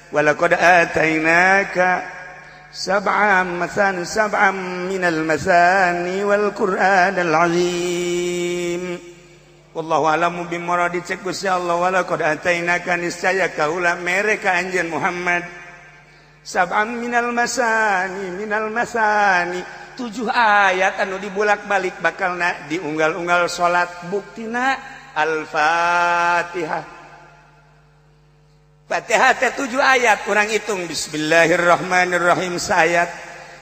walaqad atainaka sab'an minal masani wal qur'anal azim. Wallahu a'lamu bimuradi. Cek Gusti Allah, walaqad atainaka niscaya kaula mere ka anjeun Muhammad sab'an minal masani 7 ayat anu dibulak-balik bakalna diunggal-unggal salat. Buktina Al-Fatihah. Fatihah teh 7 ayat, urang hitung bismillahirrahmanirrahim sayat,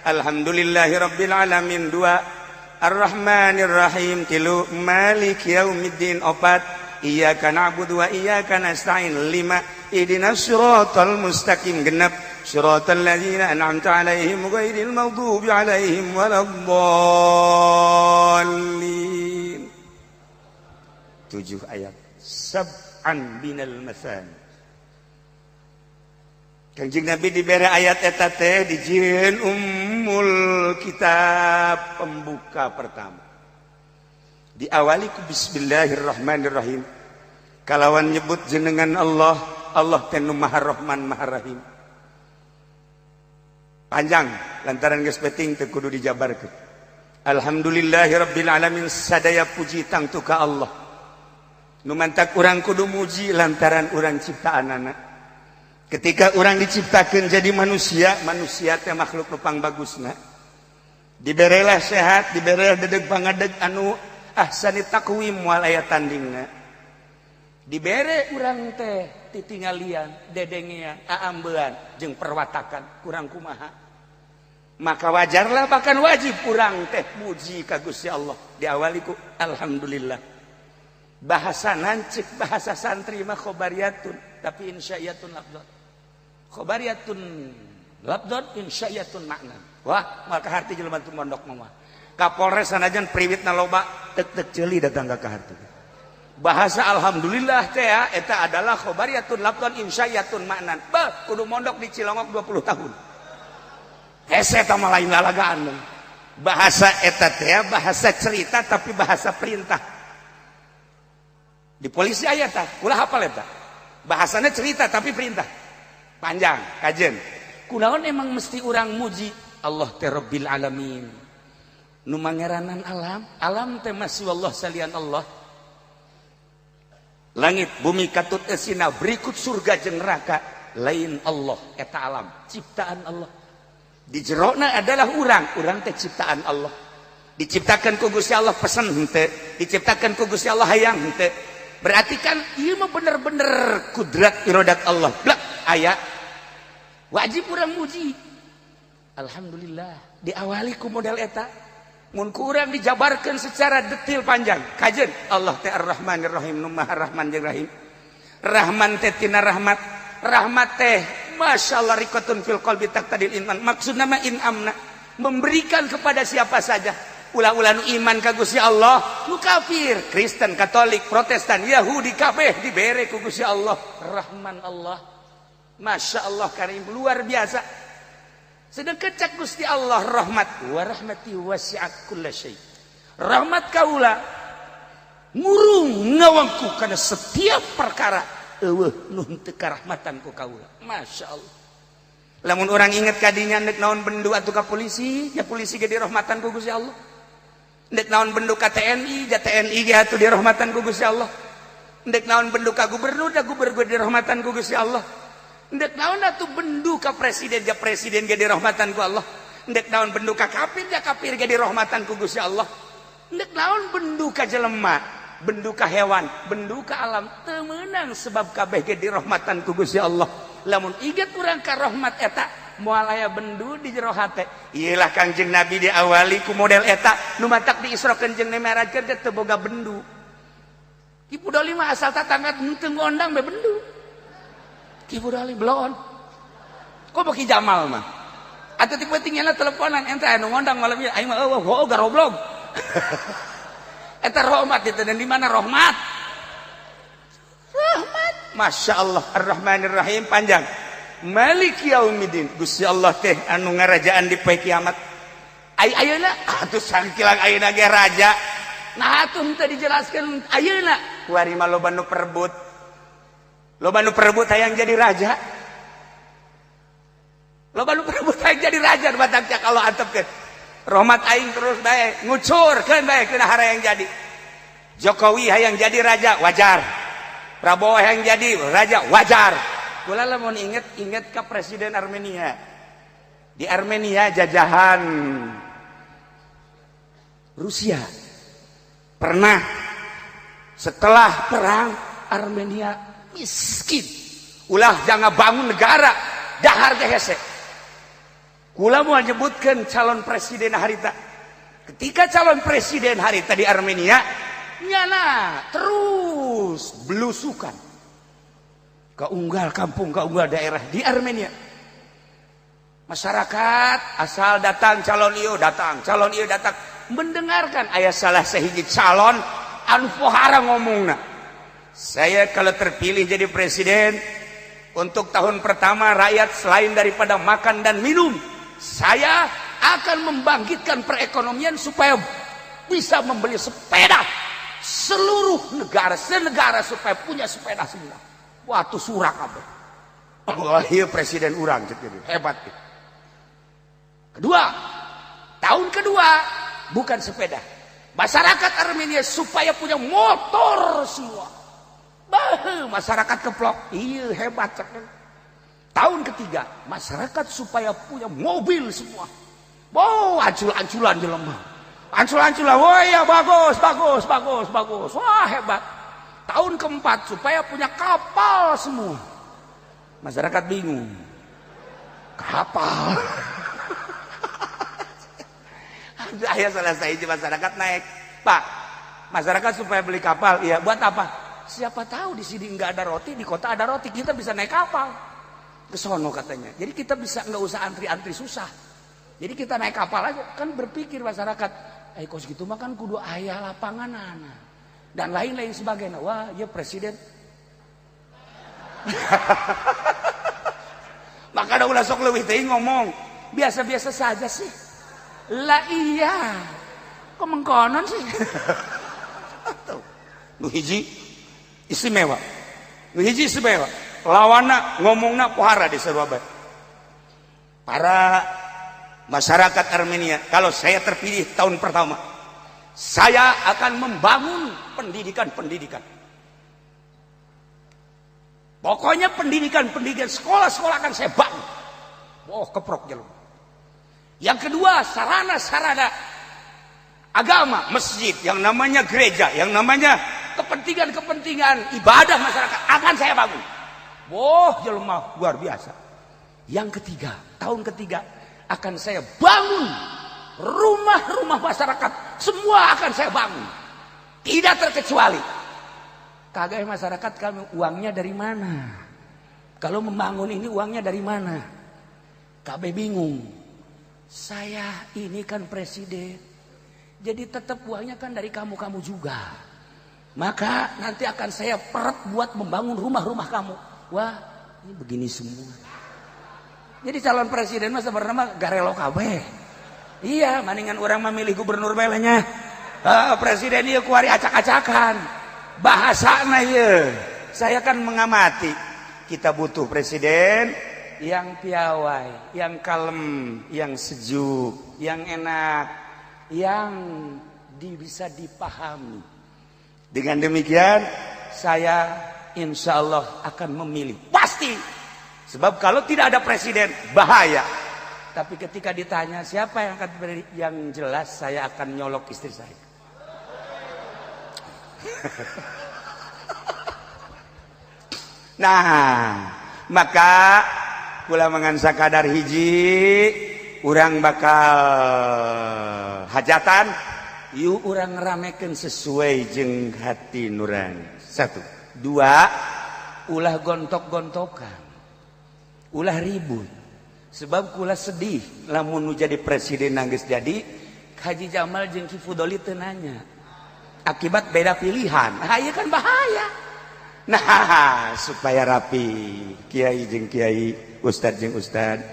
alhamdulillahirabbil alamin 2, arrahmanirrahim 3, maliki yaumiddin 4, iyyaka na'budu wa iyyaka nasta'in 5, ihdinas siratal mustaqim 6, siratal ladzina an'amta 'alaihim ghairil maghdubi 'alaihim waladdallin. 7 ayat. Sab'an binal masani. Kanjeng Nabi dibere ayat eta teh dijieun ummul kitab, pembuka pertama. Diawali ku bismillahirrahmanirrahim. Kalawan nyebut jenengan Allah, Allah teh nu Maha Rahman Maha Rahim. Panjang lantaran geus penting teu kudu dijabarkeun. Alhamdulillahirabbil alamin, sadaya puji tangtu ka Allah. Nu mantak urang kudu muji lantaran urang ciptaanana. Ketika urang diciptakeun jadi manusia, manusia teh makhluk nu pangbagusna. Diberelah sehat, diberelah dedeg pangadeg anu ahsani taqwim wal aya tandingna. Dibere urang teh titinggalian, dedengean, aambean jeung perwatakan kurang kumaha. Maka wajarlah bahkan wajib urang teh muji ka Gusti Allah. Diawali ku alhamdulillah. Bahasa nancik, bahasa santri mah khobariyatun, tapi insya'iyatun labdon. Khobariyatun labdon, insya'iyatun makna. Wah, maka harti jelema teu mondok mah. Kapolres sanajan priwitna loba, tek-tek ceuli datang ka harti. Bahasa alhamdulillah teh eta adalah khobariyatun labdon, insya'iyatun makna. Bah, kudu mondok di Cilongok 20 tahun. Hese eta mah lain lalagaan. Bahasa eta teh bahasa cerita tapi bahasa perintah. Di polisi ayat ulah hafal eta. Bahasana cerita tapi perintah. Panjang, kajen. Kunaon emang mesti urang muji Allah teh Rabbil alamin. Nu mangeranan alam, alam teh masih Allah salian Allah. Langit bumi katut eusina, berikut surga jeung neraka, lain Allah eta alam, ciptaan Allah. Di jerona adalah urang teh ciptaan Allah. Diciptakan ku Gusti Allah pesen henteu, diciptakan ku Gusti Allah hayang henteu. Berarti kan ieu mah bener-bener kudrat iradat Allah. Blak aya. Wajib urang muji. Alhamdulillah. Diawali ku model eta. Mun ku urang dijabarkeun secara detail panjang. Kajeun Allah teh Ar-Rahmanir Rahim, nu Maha Rahman jeung Rahim. Rahman teh tina rahmat. Rahmat teh masyaallah riqatun fil qalbi taqtadil iman. Maksudna mah inamna, memberikan kepada siapa saja. Ulah-ulah nu iman ka Gusti Allah, nu kafir, Kristen, Katolik, Protestan, Yahudi kabeh dibere ku Gusti Allah. Rahman Allah. Masya Allah karim, luar biasa. Sedangkan cak Gusti Allah rahmat, wa rahmati wasi'at kulla syai. Rahmat kaula ngurung ngawangku kana setiap perkara eueuh nu teu karahmatan ku kaula. Masya Allah. Lamun orang inget kadinya nek naon bendu atuh ka polisi, ya polisi ge dirahmatan ku Gusti Allah. Nek naon bendu ka TNI, ya TNI ge atuh dirahmatan ku Gusti Allah. Nek naon bendu ka gubernur, ya gubernur dirahmatan ku Gusti Allah. Nek naon atuh bendu ka presiden, ya presiden ge dirahmatan ku Allah. Nek naon bendu ka kafir, ya kafir ge dirahmatan ku Gusti Allah. Nek naon bendu ka jelema, bendu ka hewan, bendu ka alam, teu meunang sebab kabeh ge dirahmatan ku Gusti Allah. Lamun inget urang ka rahmat eta, moal aya bendu di jero hate. Iyalah Kangjeng Nabi diawali ku model eta, nu matak diisrokeun jeung dimerajkeun teu boga bendu. Ki Budoli mah asal tatangga teu ngondang be bendu. Ki Budoli belon. Kok beki Jamal mah? Atuh ti pentingna teleponan ente anu ngondang malam ieu aing mah eueuh garoblog. Eta rahmat itu dan di mana rahmat? Rahmat. Masya Allah Ar-Rahmanir Rahim panjang. Maliki yaumiddin. Gusti Allah teh anu ngarajaan di poe kiamat. Ayeuna atuh sangkilang ayeuna ge raja. Nah atuh teu dijelaskeun ayeuna. Kuari mah loba nu perebut. Loba nu perebut hayang jadi raja. Loba nu berebut hayang jadi raja di batak cak Allah antepkeun. Rahmat aing terus bae ngucurkeun bae keuna hayang jadi. Jokowi hayang jadi raja wajar. Prabowo hayang jadi raja wajar. Kula lamun inget ka presiden Armenia. Di Armenia jajahan Rusia. Pernah setelah perang Armenia miskin. Ulah jangan bangun negara dahar teh hese. Kula mau nyebutkan calon presiden harita. Ketika calon presiden harita di Armenia, nyana terus belusukan ke unggal kampung, ke unggal daerah di Armenia. Masyarakat asal datang calon ieu datang, mendengarkan ayah salah sahiji calon anu pohara ngomongna. Saya kalau terpilih jadi presiden untuk tahun pertama rakyat selain daripada makan dan minum, saya akan membangkitkan perekonomian supaya bisa membeli sepeda. Seluruh negara, senegara supaya punya sepeda semua. Waktu surak apa? Wah, iya presiden urang gitu. Hebat. Kedua, tahun kedua bukan sepeda. Masyarakat Armenia supaya punya motor semua. Masyarakat keplok. Iya hebat. Tahun ketiga, masyarakat supaya punya mobil semua. Wow, ancul-anculan jelema. Ancul-anculan, wah ya bagus. Wah hebat. Tahun keempat supaya punya kapal semua. Masyarakat bingung. Kapal. Ayah selesai masyarakat naik. Pak, masyarakat supaya beli kapal, iya buat apa? Siapa tahu di sini nggak ada roti, di kota ada roti, kita bisa naik kapal. Kesono katanya. Jadi kita bisa nggak usah antri-antri susah. Jadi kita naik kapal aja. Kan berpikir masyarakat, kos gitu mah kan kudu aya lapangan dan lain-lain sebagainya. Wah, ya presiden. Maka ada ulah sok leuwih teh ngomong. Biasa-biasa saja sih. Lah iya. Kok mengkonon sih? Nu hiji istimewa. Nu hiji istimewa. Lawana ngomongna pohara di Surabaya. Para masyarakat Armenia, kalau saya terpilih tahun pertama, saya akan membangun pendidikan. Pokoknya pendidikan, sekolah-sekolah akan saya bangun. Oh, keprok jalur. Yang kedua, sarana-sarana agama, masjid, yang namanya gereja, yang namanya kepentingan ibadah masyarakat akan saya bangun. Wah, jelema luar biasa. Yang ketiga, tahun ketiga akan saya bangun rumah-rumah masyarakat. Semua akan saya bangun. Tidak terkecuali. Kagak masyarakat kami uangnya dari mana? Kalau membangun ini uangnya dari mana? Kagak bingung. Saya ini kan presiden. Jadi tetap uangnya kan dari kamu-kamu juga. Maka nanti akan saya peret buat membangun rumah-rumah kamu. Wah, ini begini semua. Jadi calon presiden masa bernama Garelo kabeh. Iya, mendingan orang memilih gubernur belenya. Presiden ieu kuari acak-acakan. Bahasana ieu. Saya kan mengamati. Kita butuh presiden yang piawai, yang kalem, yang sejuk, yang enak, yang bisa dipahami. Dengan demikian, saya insya Allah akan memilih. Pasti. Sebab kalau tidak ada presiden, bahaya. Tapi ketika ditanya siapa yang akan beri, yang jelas saya akan nyolok istri saya. Nah, maka kula mengansa kadar hiji, urang bakal hajatan, yuk urang ramekeun sesuai jeung hati nurani. 1, 2, ulah gontok-gontokan. Ulah ribut. Sebab kula sedih lamun nu jadi presiden nangis jadi Haji Jamal jeung Ki Fudoli teu nanya. Akibat beda pilihan. Nah, ieu kan bahaya. Nah, supaya rapi, kiai jeung kiai, ustad jeung ustad,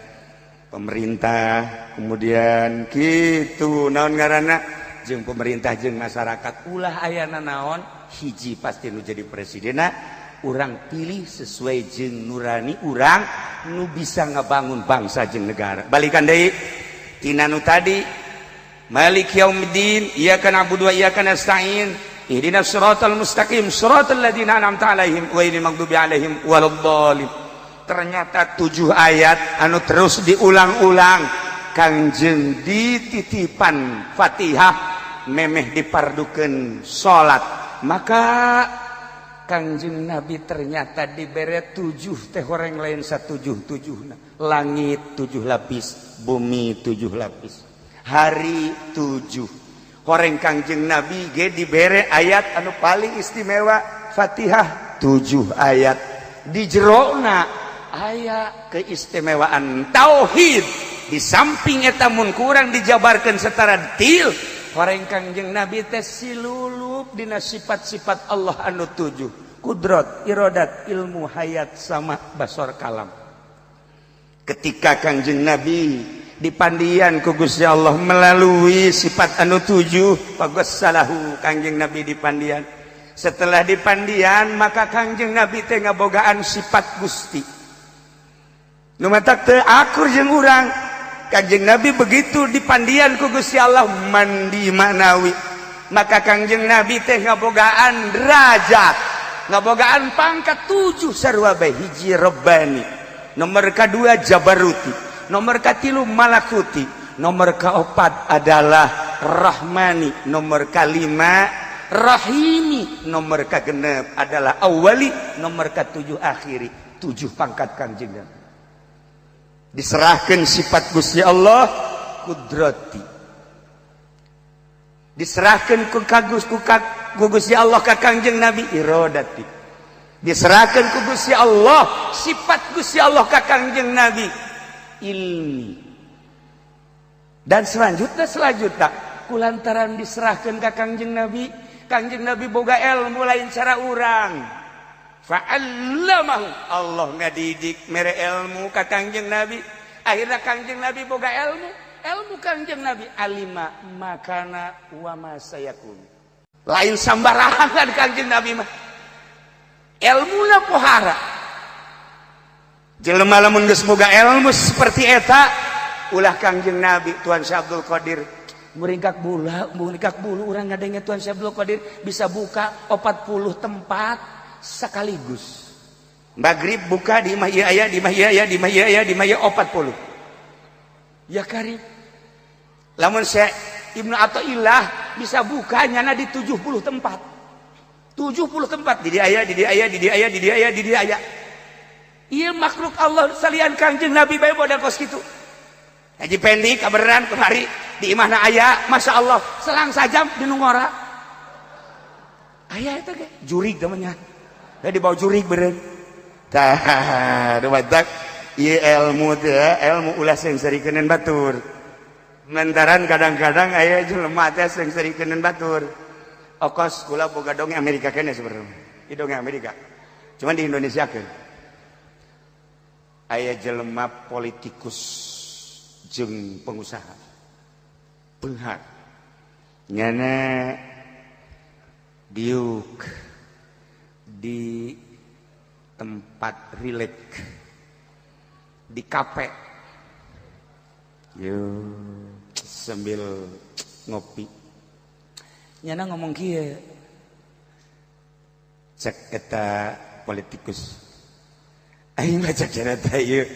pemerintah, kemudian kitu naon ngaranna jeung pemerintah jeung masyarakat ulah ayana naon hiji pasti nu jadi presidena urang pilih sesuai jeung nurani urang nu bisa ngabangun bangsa jeung negara. Balikan deui tina nu tadi Malik yaumiddin iyyaka na'budu wa iyyaka nasta'in ihdinas siratal mustaqim siratal ladzina an'amta 'alaihim ghairil maghdubi 'alaihim waladdallin. Ternyata 7 ayat anu terus diulang-ulang Kangjeng dititipan Fatihah memeh dipardukeun salat. Maka Kangjeng Nabi ternyata dibere 7 teh horeng lain satujuh-tujuhna. Langit 7 lapis, bumi 7 lapis, hari 7. Horeng Kangjeng Nabi ge dibere ayat anu paling istimewa Fatihah 7 ayat. Di jerona aya keistimewaan tauhid. Di samping eta mun kurang dijabarkeun secara detail, horeng Kangjeng Nabi teh silulup dina sifat-sifat Allah anu 7. Kudrat, iradat, ilmu, hayat, sama, basar, kalam. Ketika Kangjeng Nabi dipandian ku Gusti Allah melalui sifat anu 7, pagossalahu Kangjeng Nabi dipandian. Setelah dipandian maka Kangjeng Nabi teh ngabogaan sifat Gusti. Nu matak teu akur jeung urang. Kangjeng Nabi begitu dipandian ku Gusti Allah mandi manawi. Maka Kangjeng Nabi teh ngabogaan derajat, ngabogaan pangkat 7 sarua bae. Hiji Rabbani, nomor kedua Jabaruti, nomor katilu Malakuti, nomor keempat adalah Rahmani, nomor kelima Rahimi, nomor kegenep adalah Awali, nomor ketujuh akhiri. 7 pangkat Kangjeng Nabi. Diserahkan sifat Gusti Allah kudrati, diserahkan ku Gusti Allah ka Kangjeng Nabi iradati, diserahkan ku Gusti Allah sifat Gusti Allah ka Kangjeng Nabi ilmi. Dan selanjutnya kulantaran diserahkan ka Kangjeng Nabi, Kangjeng Nabi boga ilmu lain cara urang. Fa'allamahu, Allah ngadidik mere ilmu ka Kangjeng Nabi. Akhirnya Kangjeng Nabi boga ilmu Kangjeng Nabi alima makana wa ma sayakun. Lain sambarangan Kangjeng Nabi mah ilmuna pohara. Jelema lamun geus boga ilmu seperti eta ulah Kangjeng Nabi Tuan Syekh Abdul Qadir muringkak bulu urang ngadenge Tuan Syekh Abdul Qadir bisa buka 40 tempat sekaligus. Maghrib buka di imah ieu aya, di imah ieu aya, di imah ieu aya, di imah ieu 40. Ya karim. Lamun Syekh Ibnu Athaillah bisa buka nyana di 70 tempat. 70 tempat di dia aya, di dia aya, di dia aya, di dia aya, di dia aya. Ieu makhluk Allah salian Kangjeng Nabi bae boda kos kitu. Haji Pendi kabeneran kemari di imahna aya, masyaallah selang sajam di nu ngora. Aya eta ge jurig namanya. Di bawah jurig beren. Tah, dumadak ieu ilmu teh ilmu ulah sing sarikeun batur. Lantaran kadang-kadang aya jelema teh sing sarikeun batur. Okos kula boga dongeng Amerika kene sebenarnya. Ieu dongeng Amerika. Cuman di Indonesia keun. Aya jelema politikus jeung pengusaha. Beunghar. Nyana diuk di tempat rileks di kafe yo sambil ngopi nyana ngomong kieu cek eta politikus aing baca cerita ieu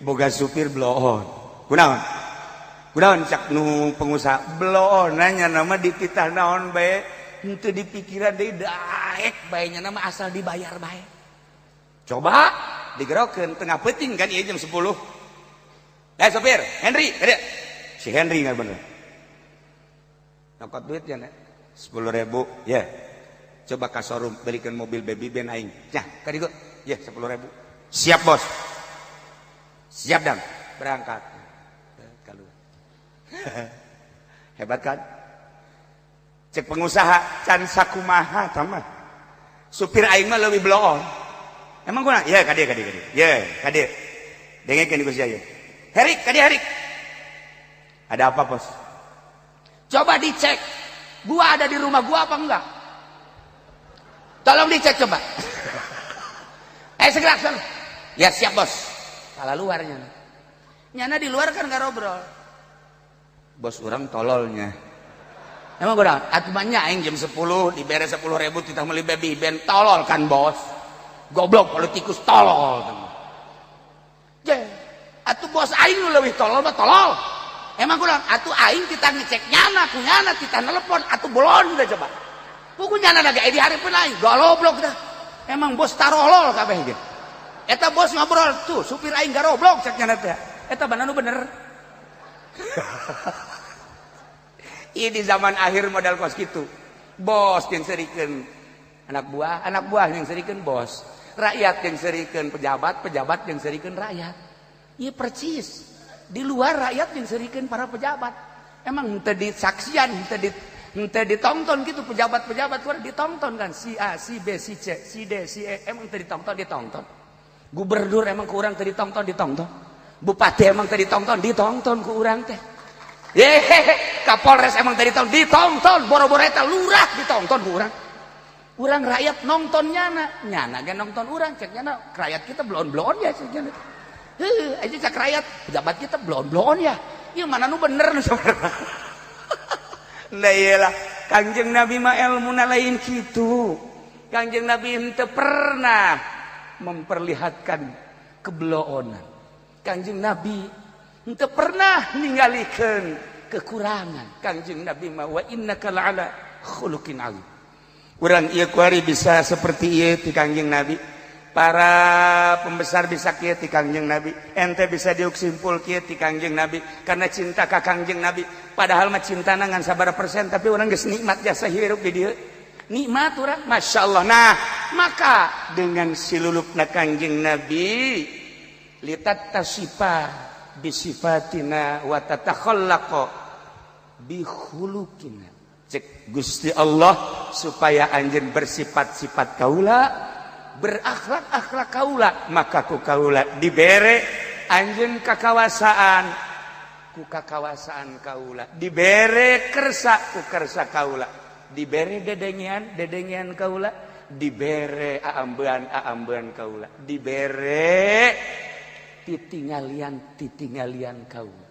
boga supir blow on kunaon cak nu pengusaha blow on nya nama dititah naon bae henteu dipikiran deui daek bae nya nama asal dibayar bae. Coba digerokeun tengah peuting kan ieu jam 10. Sopir, Henry, ada. Si Henry enggak bener. Nokot duit ya nek 10.000 ya. Coba ka showroom belikan mobil baby ben aing. Nya, ka digo. Ya 10.000. Siap, Bos. Siap, Dang. Berangkat. Kaluar. Hebat kan? Cek pengusaha can sakumaha tamah. Supir aing mah leuwih blow on. Emang guna? Ya, kade. Ya, kade. Dengekeun ku sia. Herik, kade Herik. Ada apa, Bos? Coba dicek. Gua ada di rumah gua apa enggak? Tolong dicek coba. Segera sana. Ya siap bos. Salah luarnya. Nyana di luar kan gak robrol. Bos orang tololnya. Emang gue bilang, atumannya aing jam 10 diberi 10.000 kita beli baby band. Tolol kan bos. Goblok politikus tolol. Atuh bos aing lu lebih tolol mah tolol. Emang gue bilang, atuh aing kita ngecek nyana, kunyana kita nelpon, atuh belon udah coba. Puku nyana lagi di hari pun aing, goblok dah. Emang bos tarolol kabeh ge. Eta bos ngobrol tuh, supir aing garoblok cek nyana teh. Eta bener bener. Ini di zaman akhir modal kos gitu. Bos yang serikeun anak buah yang serikeun bos. Rakyat yang serikeun pejabat yang serikeun rakyat. Iya percis. Di luar rakyat yang serikeun para pejabat. Emang henteu disaksian, henteu ditonton gitu pejabat-pejabat luar ditonton kan si A, si B, si C, si D, si E emang teu ditonton. Gubernur emang ku urang teu ditonton. Bupati emang teu ditonton ku urang teh. Kapolres emang tadi ditonton, boro-boro eta lurah ditonton ku urang. Urang rakyat nonton nyana ge nonton urang cek nyana rakyat kita blon-blon ya cek nyana. Aja cek rakyat pejabat kita blon-blon ya. Ieu mana nu bener nu saudara. Lah iyalah Kangjeng Nabi mah elmuna lain kitu. Kangjeng Nabi henteu pernah memperlihatkan kebloonan. Kangjeng Nabi henteu pernah ninggalikeun kekurangan. Kangjeng Nabi mah wa innaka la'ala khuluqin alim. Urang ieu kuari bisa seperti ieu ti Kangjeng Nabi. Para pembesar bisa kieu ti Kangjeng Nabi. Ente bisa diuk simpul kieu ti Kangjeng Nabi karena cinta ka Kangjeng Nabi. Padahal mah cintana ngan sabaraha persen tapi urang geus nikmat jasa hirup di dieu. Nikmat urang, masyaallah. Nah, maka dengan silulupna Kangjeng Nabi litat tasipa bisifatina wa tatakhallaqa bi khuluqina. Cek Gusti Allah supaya anjeun bersifat-sifat kaula, berakhlak-akhlak kaula, maka ku kaula dibere anjeun kakawasaan ku kakawasaan kaula, dibere kersa ku kersa kaula, dibere dedengian kaula, dibere aambean kaula, dibere titingalian kaula.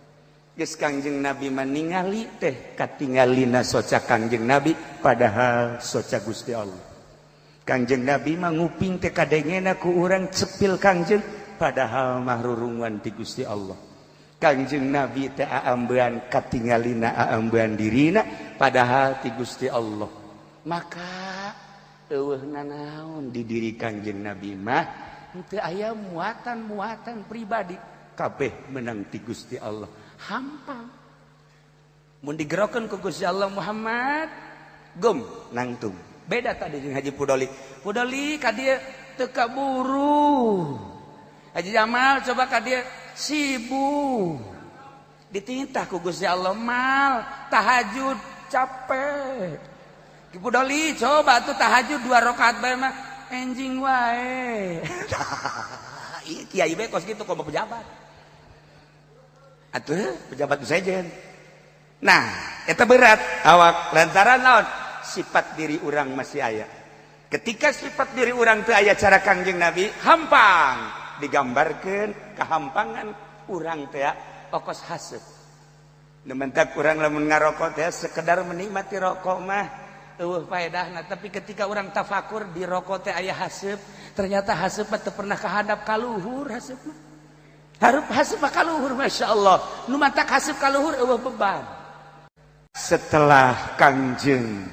Geus Kangjeng Nabi meningali teh katingalina soca Kangjeng Nabi padahal soca Gusti Allah. Kangjeng Nabi mah nguping teh kadengena ku urang cepil Kangjeng padahal mah rurungan ti Gusti Allah. Kangjeng Nabi teh aambean katingalina aambean dirina padahal ti Gusti Allah. Maka eueuhna naon di diri Kangjeng Nabi mah henteu aya muatan pribadi kabeh menang ti Gusti Allah. Hampang mun digerokeun ku Gusti Allah Muhammad gum nangtung. Beda tadi jeung Haji Pudoli ka dieu teu kaburu. Haji Jamal coba ka dieu sibuk. Ditintah ku Gusti Allah mal tahajud capek. Ki Pudoli coba tuh tahajud 2 rakaat bae mah enjing wae. Ieu kiai bae kos kitu komo pejabat. Atuh pejabat sejen. Nah, eta berat awak lantaran naon? Sifat diri urang masih aya. Ketika sifat diri urang teu aya cara Kangjeng Nabi, hampang digambarkeun kahampangan urang teh okos haseup. Nementak urang lamun ngarokok teh sekedar menikmati rokok mah eueuh faedahna, tapi ketika urang tafakur di rokok teh aya haseup, ternyata haseup teh pernah kahadap ka luhur haseup mah. Harap haseup ka luhur masyaallah. Nu mantak haseup ka luhur eueuh beban. Setelah Kangjeng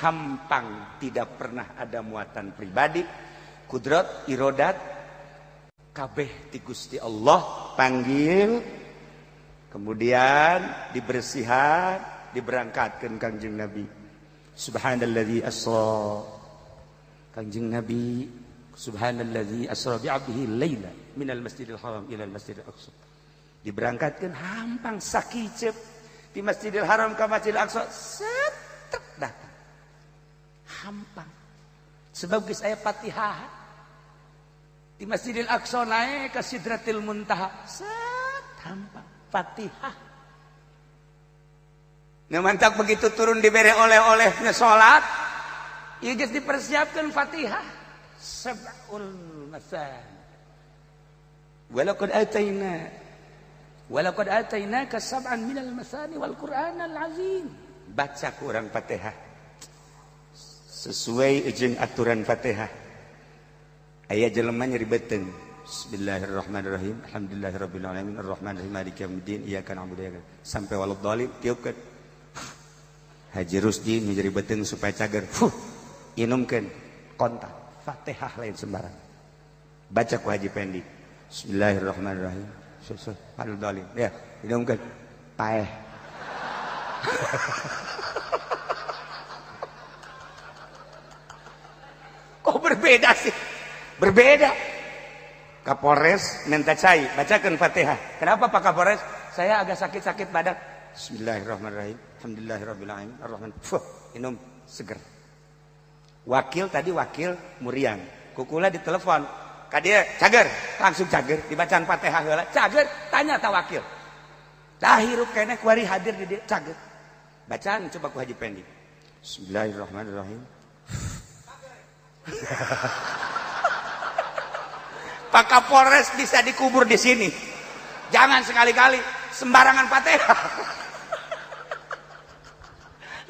hampang tidak pernah ada muatan pribadi, kudrat irodat kabeh ti Gusti Allah panggil, kemudian dibersihan, diberangkatkeun Kangjeng Nabi. Subhanalladzi asra. Kangjeng Nabi subhanalladzi asra bi 'abdihi laila minal masjidil haram ilal masjidil aqsa. Diberangkatkeun hampang sakicep di Masjidil Haram ka Masjidil Aqsa set datang. Hampang. Sebab geus aya Fatihah. Di Masjidil Aqsa naik ke Sidratil Muntaha. Set hampang Fatihah. Nah mantak begitu turun dibere oleh-olehnya salat, ieu geus dipersiapkeun Fatihah. Sab'ul masani. Walaqad atainaka sab'an minal masani wal Qur'anal azim. Baca Quran Fatihah sesuai jeung aturan Fatihah. Aya jelema nyeribeteun Bismillahirrahmanirrahim Alhamdulillahirabbil alamin arrahmanirrahim maliki yaumiddin iyyaka na'budu wa iyyaka sampai waladhdallin tiupkeun. Haji Rusdi nyeribeteun supaya cager. Inumkeun kontak Fatihah lain sembarang. Baca ku Haji Pendi Bismillahirrahmanirrahim waladhdallin ya inumkeun paeh. Kok berbeda sih? Berbeda. Kapolres minta cai, bacakan Fatihah. Kenapa Pak Kapolres? Saya agak sakit-sakit badan. Bismillahirrahmanirrahim. Alhamdulillahirabbil alamin. Arrahman. Minum seger. Wakil Muriang. Kukula ditelepon. Ka dia cager, langsung cager, dibacaan Fatihah heula. Cager, tanya ta wakil. Tah hirup keneh kuari hadir di dia cager. Bacaan coba ku Haji Pendi. Bismillahirrahmanirrahim. Pak Kapolres bisa dikubur di sini. Jangan sekali-kali sembarangan Fatihah.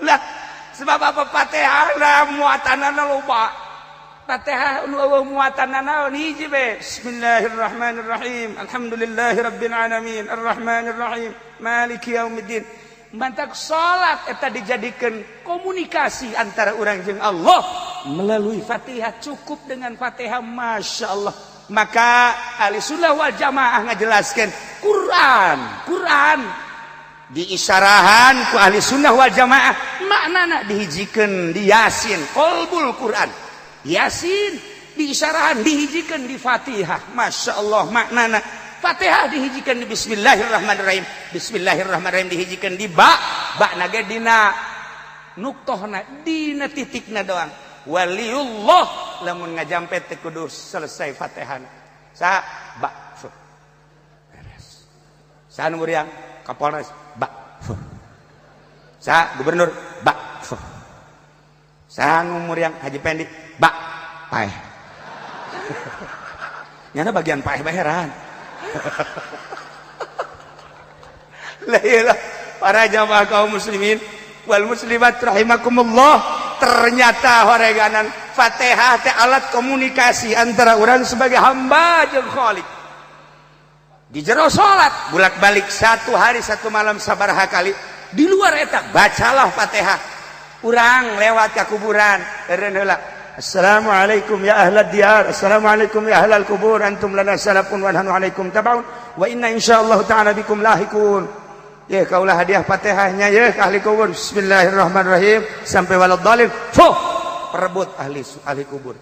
Lah, sebab apa Fatihah lah muatanana loba. Fatihah muatanana hiji be. Bismillahirrahmanirrahim. Alhamdulillahirabbil alamin. Arrahmanirrahim. Maliki yaumiddin. Mantak salat eta dijadikan komunikasi antara orang jeung Allah melalui Fatihah. Cukup dengan Fatihah, Masya Allah. Maka Ahlussunnah wal Jamaah ngajelaskan Quran diisyarahan ku Ahlussunnah wal Jamaah maknana dihijikeun di Yasin qalbul Quran. Yasin diisyarahan dihijikeun di Fatihah. Masya Allah maknana. Fatihah dihijikan di Bismillahirrahmanirrahim. Bismillahirrahmanirrahim dihijikan di ba nage dina nuktohna dina titikna doang. Waliullah lamun ngajampe teh kudu selesai Fatihahna. Sa ba beres. Sa nu Muriang Kapolres ba. Sa gubernur ba. Sa nu Muriang Haji Pendi ba paeh. Nyana bagian paeh baheran. Lah para jamaah kaum muslimin wal muslimat rahimakumullah, ternyata horeganan Fatihah teh alat komunikasi antara orang sebagai hamba jeung Khalik. Di jero salat bolak-balik 1 hari 1 malam sabaraha kali. Di luar eta bacalah Fatihah. Urang lewat ka kuburan eureun heula Assalamualaikum ya ahlad diyar, assalamualaikum ya ahlal kubur, antum lana salafun wa nahnu alaikum tabaun wa inna insyaallah ta'ala bikum lahikun. Ya kaulah hadiah Fatihahnya ya ke ahli kubur. Bismillahirrahmanirrahim sampai waladhdallin. Perebut ahli kubur.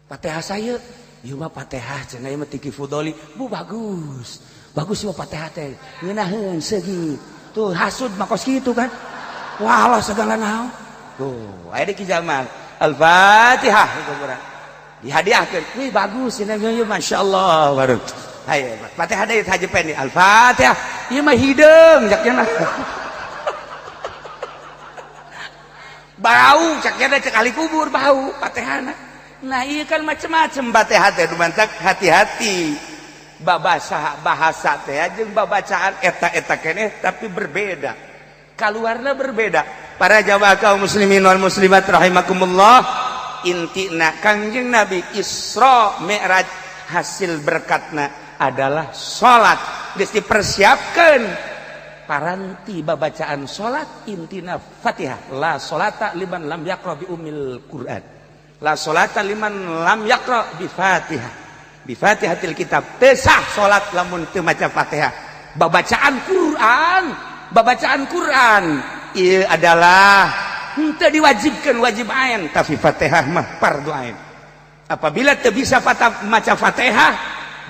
Fatihah saya, ieu mah Fatihah cenah ieu mah Tiki Fudoli. Bu bagus. Bagus ieu Fatihah teh. Ngeunaheun seugi. Tuh hasud mah kos kitu kan. Walah segala naon. Tuh, aya di Ki Jamal. Al-Fatihah kuburan dihadiahkeun. Wih bagus ini Masya Allah baru. Hayo Fatihah deui Haji Pendi. Al-Fatihah. Ieu mah hideung jakna. Bau caknya cek ahli kubur bau Fatihahna. Nah ieu kan macam-macam Fatihah teh dumantak hati-hati. Bahasa teh jeung babacaan eta keneh tapi berbeda. Kaluarna berbeda. Para jamaah kaum muslimin wal muslimat rahimakumullah, intina Kangjeng Nabi Isra Mi'raj hasil berkatna adalah salat. Geus dipersiapkeun paranti babacaan salat intina Fatihah. La salata liman lam yaqra bi ummil Quran. La salata liman lam yaqra bi Fatihah. Bi Fatihatil kitab. Teu sah salat lamun teu maca Fatihah. Babacaan Quran ieu adalah teu diwajibkeun wajib ain, tapi Fatihah mah fardu ain. Apabila teu bisa maca Fatihah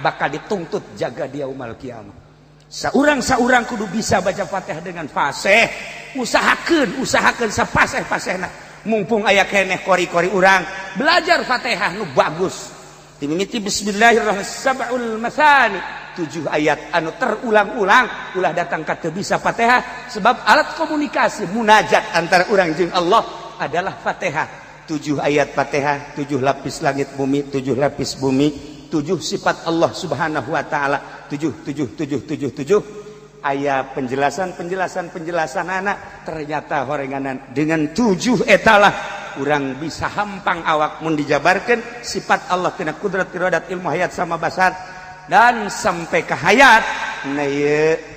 bakal dituntut jaga dia yaumul kiamah. Saurang kudu bisa baca Fatihah dengan fasih. Usahakeun sapaseh-pasehna. Mumpung aya keneh kori-kori urang, belajar Fatihah nu bagus. Timimiti bismillahirrahmanirrahim sab'ul masani. 7 ayat anu terulang-ulang ulah datang ka teu bisa Fatihah sebab alat komunikasi munajat antara urang jeung Allah adalah Fatihah. 7 ayat Fatihah, 7 lapis langit bumi, 7 lapis bumi, 7 sifat Allah Subhanahu wa taala, 7 aya penjelasan anak ternyata horenganan dengan 7 etalah urang bisa hampang awak mun dijabarkan sifat Allah kena kudrat iradat ilmu hayat sama basar dan sampai ke hayat nah ye